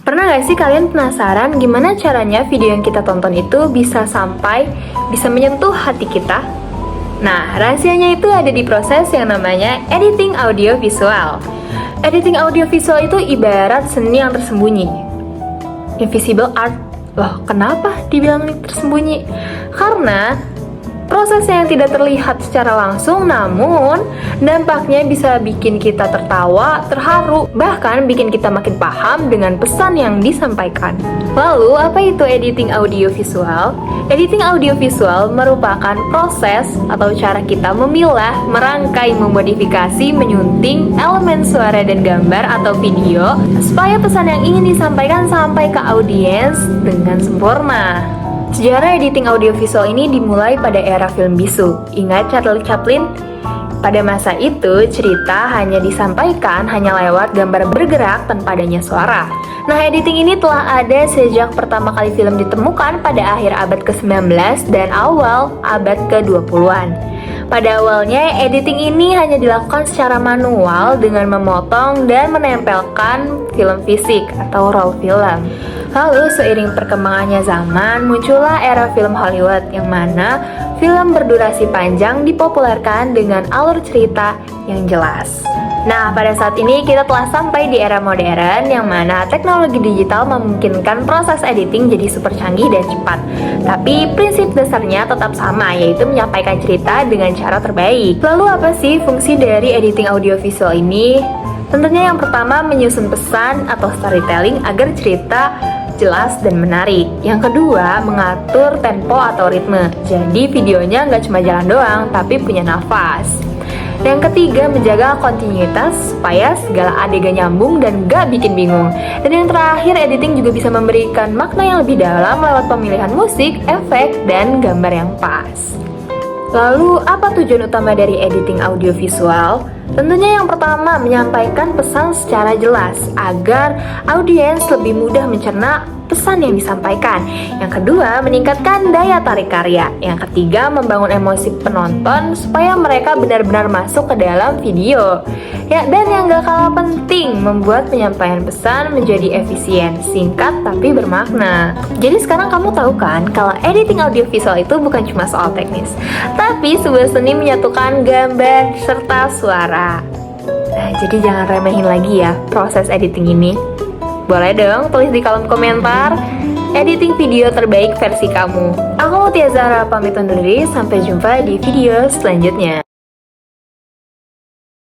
Pernah gak sih kalian penasaran gimana caranya video yang kita tonton itu bisa menyentuh hati kita? Nah, rahasianya itu ada di proses yang namanya editing audio visual. Editing audio visual itu ibarat seni yang tersembunyi. Invisible art. Loh, kenapa dibilang tersembunyi? Karena prosesnya yang tidak terlihat secara langsung, namun dampaknya bisa bikin kita tertawa, terharu, bahkan bikin kita makin paham dengan pesan yang disampaikan. Lalu, apa itu editing audio visual? Editing audio visual merupakan proses atau cara kita memilah, merangkai, memodifikasi, menyunting elemen suara dan gambar atau video supaya pesan yang ingin disampaikan sampai ke audiens dengan sempurna. Sejarah editing audiovisual ini dimulai pada era film bisu. Ingat Charlie Chaplin? Pada masa itu, cerita hanya disampaikan hanya lewat gambar bergerak tanpa adanya suara. Nah, editing ini telah ada sejak pertama kali film ditemukan pada akhir abad ke-19 dan awal abad ke-20-an. Pada awalnya, editing ini hanya dilakukan secara manual dengan memotong dan menempelkan film fisik atau roll film. Lalu, seiring perkembangannya zaman, muncullah era film Hollywood yang mana film berdurasi panjang dipopulerkan dengan alur cerita yang jelas. Nah, pada saat ini kita telah sampai di era modern yang mana teknologi digital memungkinkan proses editing jadi super canggih dan cepat. Tapi prinsip dasarnya tetap sama, yaitu menyampaikan cerita dengan cara terbaik. Lalu apa sih fungsi dari editing audiovisual ini? Tentunya yang pertama menyusun pesan atau storytelling agar cerita jelas dan menarik. Yang kedua, mengatur tempo atau ritme. Jadi videonya nggak cuma jalan doang, tapi punya nafas. Yang ketiga, menjaga kontinuitas supaya segala adegan nyambung dan gak bikin bingung. Dan yang terakhir, editing juga bisa memberikan makna yang lebih dalam lewat pemilihan musik, efek, dan gambar yang pas. Lalu, apa tujuan utama dari editing audiovisual? Tentunya yang pertama, menyampaikan pesan secara jelas agar audiens lebih mudah mencerna pesan yang disampaikan. Yang kedua, meningkatkan daya tarik karya. Yang ketiga, membangun emosi penonton supaya mereka benar-benar masuk ke dalam video. Ya, dan yang gak kalah penting, membuat penyampaian pesan menjadi efisien, singkat tapi bermakna. Jadi sekarang kamu tahu kan kalau editing audiovisual itu bukan cuma soal teknis, tapi sebuah seni menyatukan gambar serta suara. Nah, jadi jangan remehin lagi ya proses editing ini. Boleh dong tulis di kolom komentar editing video terbaik versi kamu. Aku Mutia Zahra pamit undur diri, sampai jumpa di video selanjutnya.